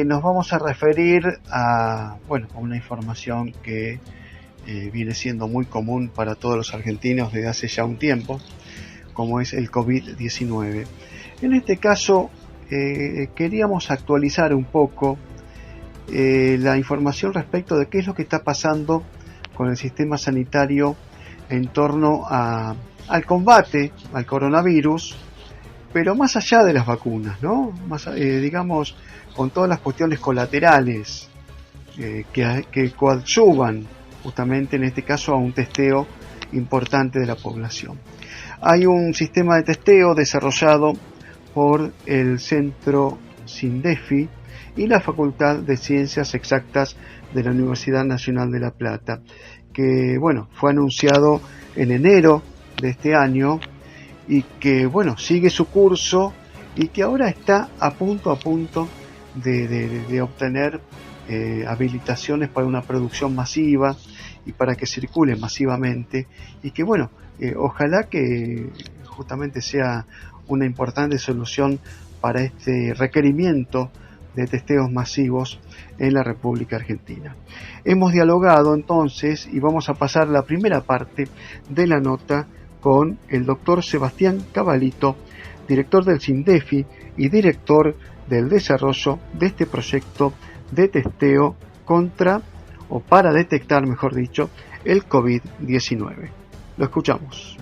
nos vamos a referir a, bueno, a una información que viene siendo muy común para todos los argentinos desde hace ya un tiempo, como es el COVID-19. En este caso, queríamos actualizar un poco la información respecto de qué es lo que está pasando con el sistema sanitario en torno al combate al coronavirus, pero más allá de las vacunas, ¿no? Digamos, con todas las cuestiones colaterales que coadyuvan justamente en este caso a un testeo importante de la población. Hay un sistema de testeo desarrollado por el Centro SINDEFI y la Facultad de Ciencias Exactas de la Universidad Nacional de La Plata, que bueno, fue anunciado en enero de este año y que bueno, sigue su curso y que ahora está a punto de obtener habilitaciones para una producción masiva y para que circule masivamente, y que bueno, ojalá que justamente sea una importante solución para este requerimiento de testeos masivos en la República Argentina. Hemos dialogado entonces y vamos a pasar la primera parte de la nota con el doctor Sebastián Cavalito, director del SINDEFI y director del desarrollo de este proyecto de testeo contra, o para detectar, mejor dicho, el COVID-19. Lo escuchamos.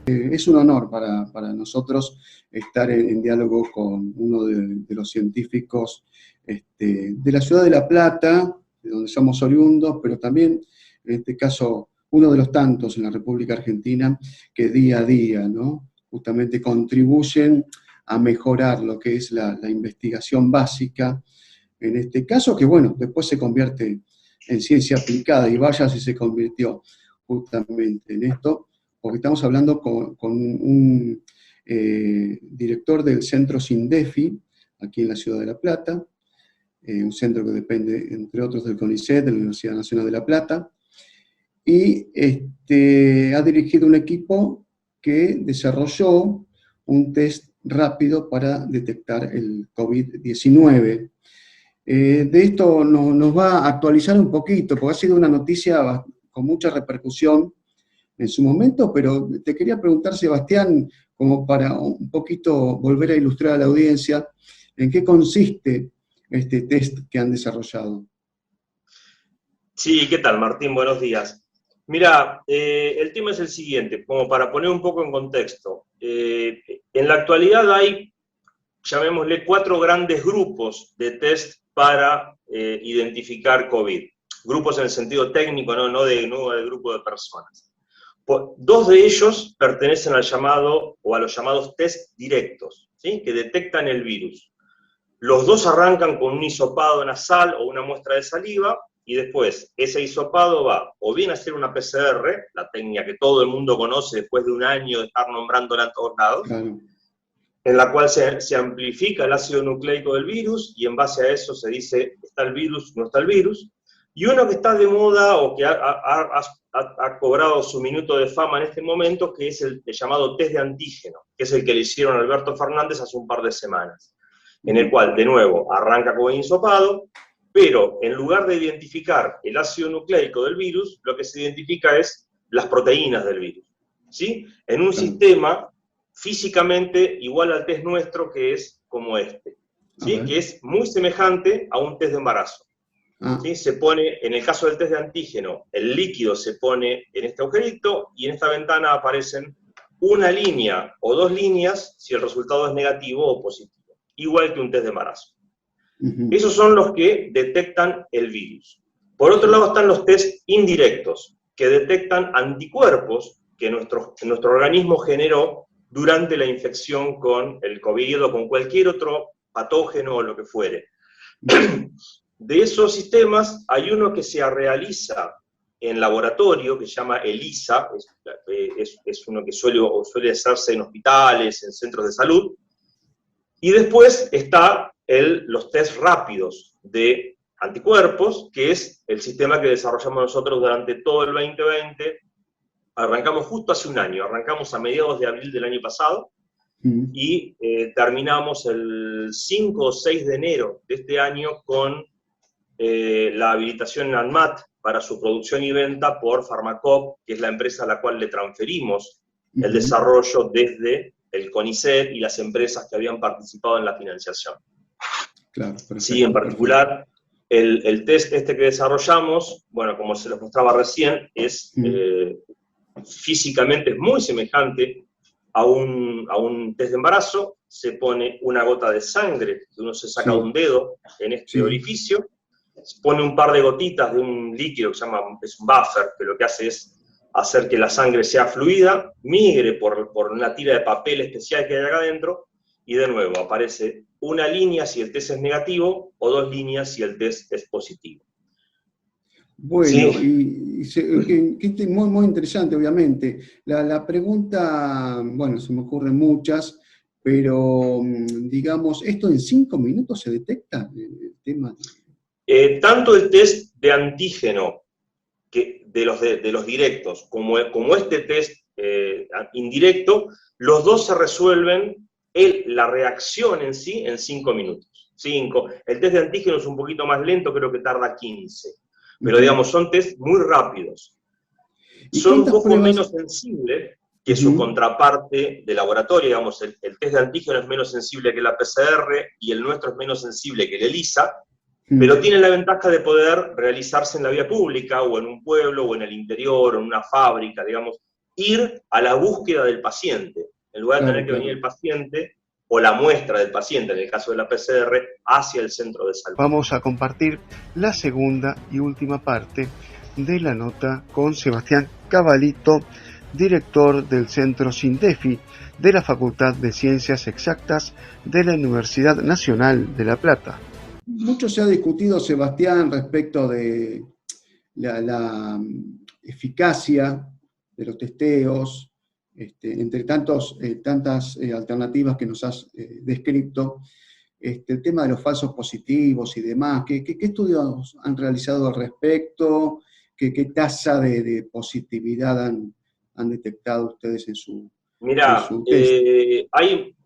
Es un honor para nosotros estar en diálogo con uno de los científicos de la ciudad de La Plata, de donde somos oriundos, pero también, en este caso, uno de los tantos en la República Argentina que día a día, ¿no?, justamente contribuyen a mejorar lo que es la investigación básica, en este caso, que bueno, después se convierte en ciencia aplicada, y vaya si se convirtió justamente en esto, porque estamos hablando con un director del centro SINDEFI, aquí en la ciudad de La Plata, un centro que depende, entre otros, del CONICET, de la Universidad Nacional de La Plata, y ha dirigido un equipo que desarrolló un test rápido para detectar el COVID-19. De esto nos va a actualizar un poquito, porque ha sido una noticia con mucha repercusión en su momento, pero te quería preguntar, Sebastián, como para un poquito volver a ilustrar a la audiencia, ¿en qué consiste este test que han desarrollado? Sí, ¿qué tal, Martín? Buenos días. Mira, el tema es el siguiente, como para poner un poco en contexto. En la actualidad hay, llamémosle, 4 grandes grupos de test para identificar COVID. Grupos en el sentido técnico, no de grupo de personas. 2 de ellos pertenecen al llamado, o a los llamados test directos, ¿sí?, que detectan el virus. Los 2 arrancan con un hisopado nasal o una muestra de saliva, y después ese hisopado va o bien a hacer una PCR, la técnica que todo el mundo conoce después de un año de estar nombrándola en todos lados, claro, en la cual se amplifica el ácido nucleico del virus, y en base a eso se dice, ¿está el virus? ¿No está el virus? Y uno que está de moda, o que ha cobrado su minuto de fama en este momento, que es el llamado test de antígeno, que es el que le hicieron a Alberto Fernández hace un par de semanas, en el cual, de nuevo, arranca con el hisopado, pero en lugar de identificar el ácido nucleico del virus, lo que se identifica es las proteínas del virus, ¿sí?, en un sistema físicamente igual al test nuestro, que es como este, ¿sí?, que es muy semejante a un test de embarazo. ¿Sí? Se pone, en el caso del test de antígeno, el líquido se pone en este agujerito, y en esta ventana aparecen una línea o 2 líneas si el resultado es negativo o positivo, igual que un test de embarazo. Esos son los que detectan el virus. Por otro lado están los test indirectos, que detectan anticuerpos que nuestro organismo generó durante la infección con el COVID o con cualquier otro patógeno o lo que fuere. De esos sistemas hay uno que se realiza en laboratorio, que se llama ELISA, es uno que suele hacerse en hospitales, en centros de salud, y después está los test rápidos de anticuerpos, que es el sistema que desarrollamos nosotros durante todo el 2020. Arrancamos justo hace un año, arrancamos a mediados de abril del año pasado, y terminamos el 5 o 6 de enero de este año con la habilitación en ANMAT para su producción y venta por Pharmacop, que es la empresa a la cual le transferimos el desarrollo desde el CONICET y las empresas que habían participado en la financiación. Claro, perfecto, sí, en particular, el test este que desarrollamos, bueno, como se los mostraba recién, es físicamente es muy semejante a un test de embarazo. Se pone una gota de sangre que uno se saca de un dedo en este orificio, se pone un par de gotitas de un líquido que se llama, es un buffer, que lo que hace es hacer que la sangre sea fluida, migre por una tira de papel especial que hay acá adentro, y de nuevo aparece una línea si el test es negativo, o 2 líneas si el test es positivo. Bueno, que muy, muy interesante, obviamente. La pregunta, bueno, se me ocurren muchas, pero digamos, ¿esto en 5 minutos se detecta? El tema. Tanto el test de antígeno de los directos, como este test indirecto, los dos se resuelven, la reacción en sí, en 5 minutos. 5. El test de antígeno es un poquito más lento, creo que tarda 15. Pero digamos, son test muy rápidos. Son un poco menos sensibles que su contraparte de laboratorio. Digamos, el test de antígeno es menos sensible que la PCR y el nuestro es menos sensible que el ELISA, pero tiene la ventaja de poder realizarse en la vía pública, o en un pueblo, o en el interior, o en una fábrica, digamos, ir a la búsqueda del paciente, en lugar de tener que venir el paciente, o la muestra del paciente, en el caso de la PCR, hacia el centro de salud. Vamos a compartir la segunda y última parte de la nota con Sebastián Cavalito, director del Centro SINDEFI de la Facultad de Ciencias Exactas de la Universidad Nacional de La Plata. Mucho se ha discutido, Sebastián, respecto de la eficacia de los testeos, entre tantas alternativas que nos has descrito, el tema de los falsos positivos y demás. ¿Qué estudios han realizado al respecto? ¿Qué tasa de positividad han detectado ustedes en su test?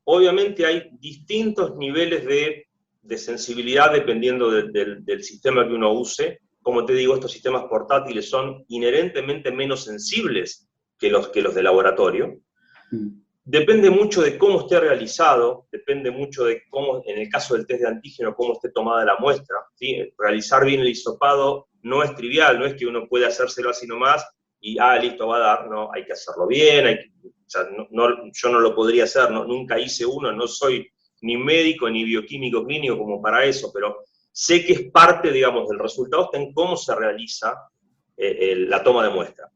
Obviamente hay distintos niveles de sensibilidad dependiendo del sistema que uno use. Como te digo, estos sistemas portátiles son inherentemente menos sensibles que los de laboratorio. Depende mucho de cómo esté realizado, depende mucho de cómo, en el caso del test de antígeno, cómo esté tomada la muestra, ¿sí? Realizar bien el hisopado no es trivial, no es que uno puede hacérselo así nomás y, listo, va a dar. No, hay que hacerlo bien, yo no lo podría hacer, nunca hice uno, no soy ni médico ni bioquímico clínico como para eso, pero sé que es parte, digamos, del resultado está en cómo se realiza la toma de muestra.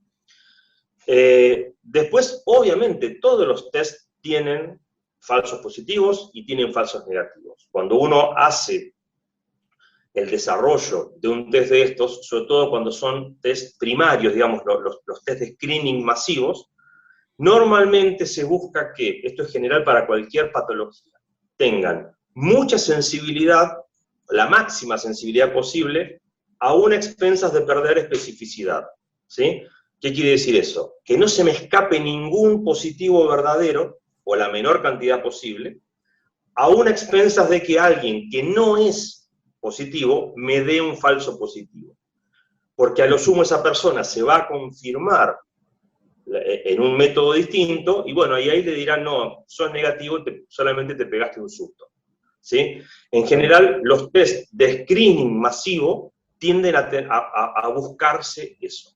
Después, obviamente, todos los tests tienen falsos positivos y tienen falsos negativos. Cuando uno hace el desarrollo de un test de estos, sobre todo cuando son test primarios, digamos, los test de screening masivos, normalmente se busca que, esto es general para cualquier patología, tengan mucha sensibilidad, la máxima sensibilidad posible, aún a expensas de perder especificidad, ¿sí? ¿Qué quiere decir eso? Que no se me escape ningún positivo verdadero, o la menor cantidad posible, aún a expensas de que alguien que no es positivo me dé un falso positivo. Porque a lo sumo esa persona se va a confirmar en un método distinto, y bueno, y ahí le dirán, no, sos negativo, solamente te pegaste un susto, ¿sí? En general, los test de screening masivo tienden a buscarse eso.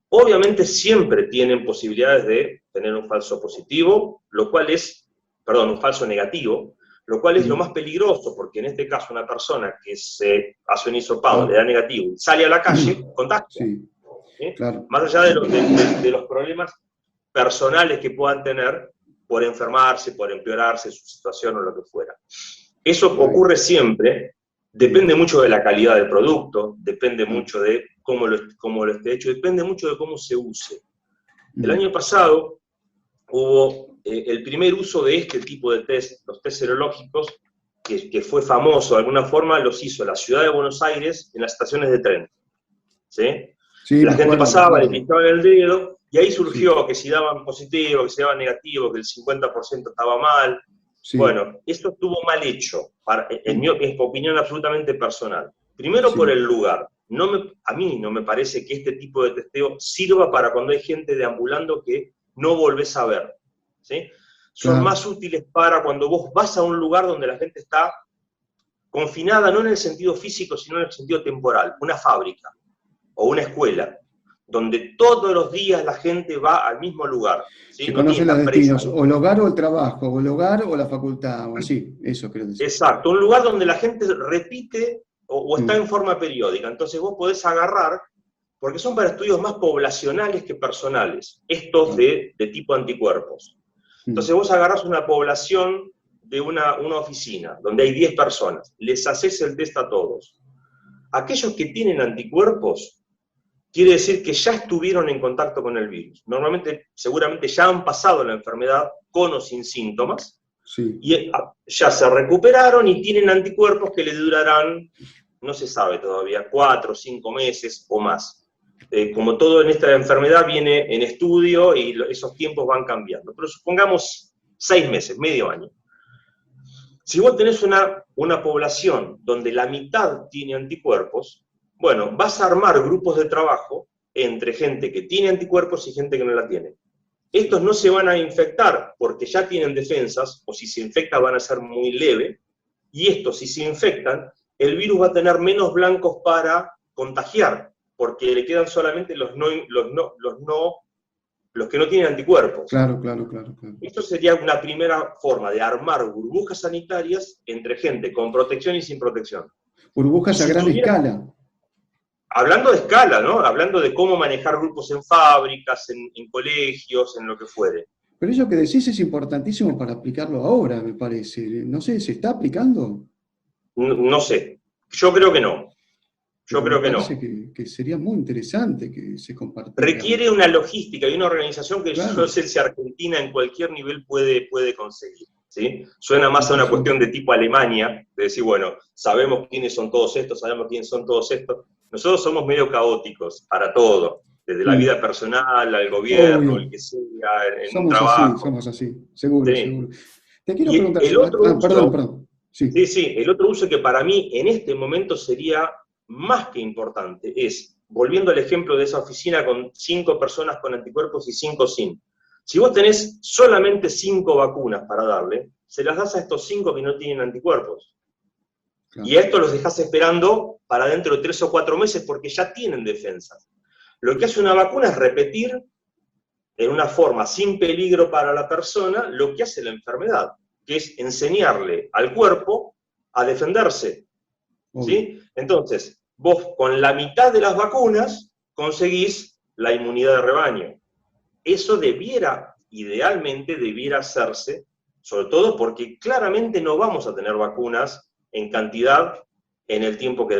Obviamente siempre tienen posibilidades de tener un falso positivo, un falso negativo, lo cual es lo más peligroso, porque en este caso una persona que se hace un hisopado, le da negativo, y sale a la calle, contagia. ¿Sí? Claro. Más allá de los problemas personales que puedan tener por enfermarse, por empeorarse su situación o lo que fuera. Eso ocurre siempre, depende mucho de la calidad del producto, depende mucho de cómo lo esté hecho, depende mucho de cómo se use. El año pasado hubo el primer uso de este tipo de test, los test serológicos, que fue famoso de alguna forma, los hizo la ciudad de Buenos Aires en las estaciones de tren. ¿Sí? La gente pasaba, le pintaban el dedo, Y ahí surgió que si daban positivo, que si daban negativo, que el 50% estaba mal. Sí. Bueno, esto estuvo mal hecho, en mi opinión absolutamente personal. Primero por el lugar. A mí no me parece que este tipo de testeo sirva para cuando hay gente deambulando que no volvés a ver, ¿sí? Son más útiles para cuando vos vas a un lugar donde la gente está confinada, no en el sentido físico, sino en el sentido temporal, una fábrica o una escuela, donde todos los días la gente va al mismo lugar. ¿Sí? Se no conocen los destinos, presa, o el hogar o el trabajo, o el hogar o la facultad, o así, eso quiero decir. Exacto, un lugar donde la gente repite o está en forma periódica. Entonces vos podés agarrar, porque son para estudios más poblacionales que personales, estos de tipo anticuerpos. Entonces vos agarrás una población de una oficina, donde hay 10 personas, les haces el test a todos. Aquellos que tienen anticuerpos, quiere decir que ya estuvieron en contacto con el virus. Normalmente, seguramente ya han pasado la enfermedad con o sin síntomas, sí. Y ya se recuperaron y tienen anticuerpos que les durarán, no se sabe todavía, 4 o 5 meses o más. Como todo en esta enfermedad viene en estudio y esos tiempos van cambiando. Pero supongamos 6 meses, medio año. Si vos tenés una población donde la mitad tiene anticuerpos, bueno, vas a armar grupos de trabajo entre gente que tiene anticuerpos y gente que no la tiene. Estos no se van a infectar porque ya tienen defensas, o si se infectan van a ser muy leve, y estos, si se infectan, el virus va a tener menos blancos para contagiar, porque le quedan solamente los que no tienen anticuerpos. Claro. Esto sería una primera forma de armar burbujas sanitarias entre gente con protección y sin protección. Burbujas a gran escala. Hablando de escala, ¿no? Hablando de cómo manejar grupos en fábricas, en colegios, en lo que fuere. Pero eso que decís es importantísimo para aplicarlo ahora, me parece. No sé, ¿se está aplicando? No sé. Yo creo que no. Yo creo que no. Me parece que sería muy interesante que se compartiera. Requiere una logística y una organización que yo no sé si Argentina en cualquier nivel puede conseguir. ¿Sí? Suena más a una cuestión de tipo Alemania, de decir, bueno, sabemos quiénes son todos estos, sabemos quiénes son todos estos. Nosotros somos medio caóticos para todo, desde la vida personal, al gobierno, obvio. El que sea, en somos un trabajo. Somos así, seguro, Sí. seguro. Te quiero Y preguntar, el otro uso, perdón. Sí, el otro uso que para mí en este momento sería más que importante es, volviendo al ejemplo de esa oficina con 5 personas con anticuerpos y 5 sin. Si vos tenés solamente 5 vacunas para darle, se las das a estos 5 que no tienen anticuerpos. Claro. Y a estos los dejás esperando para dentro de 3 o 4 meses porque ya tienen defensas. Lo que hace una vacuna es repetir en una forma sin peligro para la persona lo que hace la enfermedad, que es enseñarle al cuerpo a defenderse. ¿Sí? Entonces, vos con la mitad de las vacunas conseguís la inmunidad de rebaño. Eso idealmente debiera hacerse, sobre todo porque claramente no vamos a tener vacunas en cantidad en el tiempo que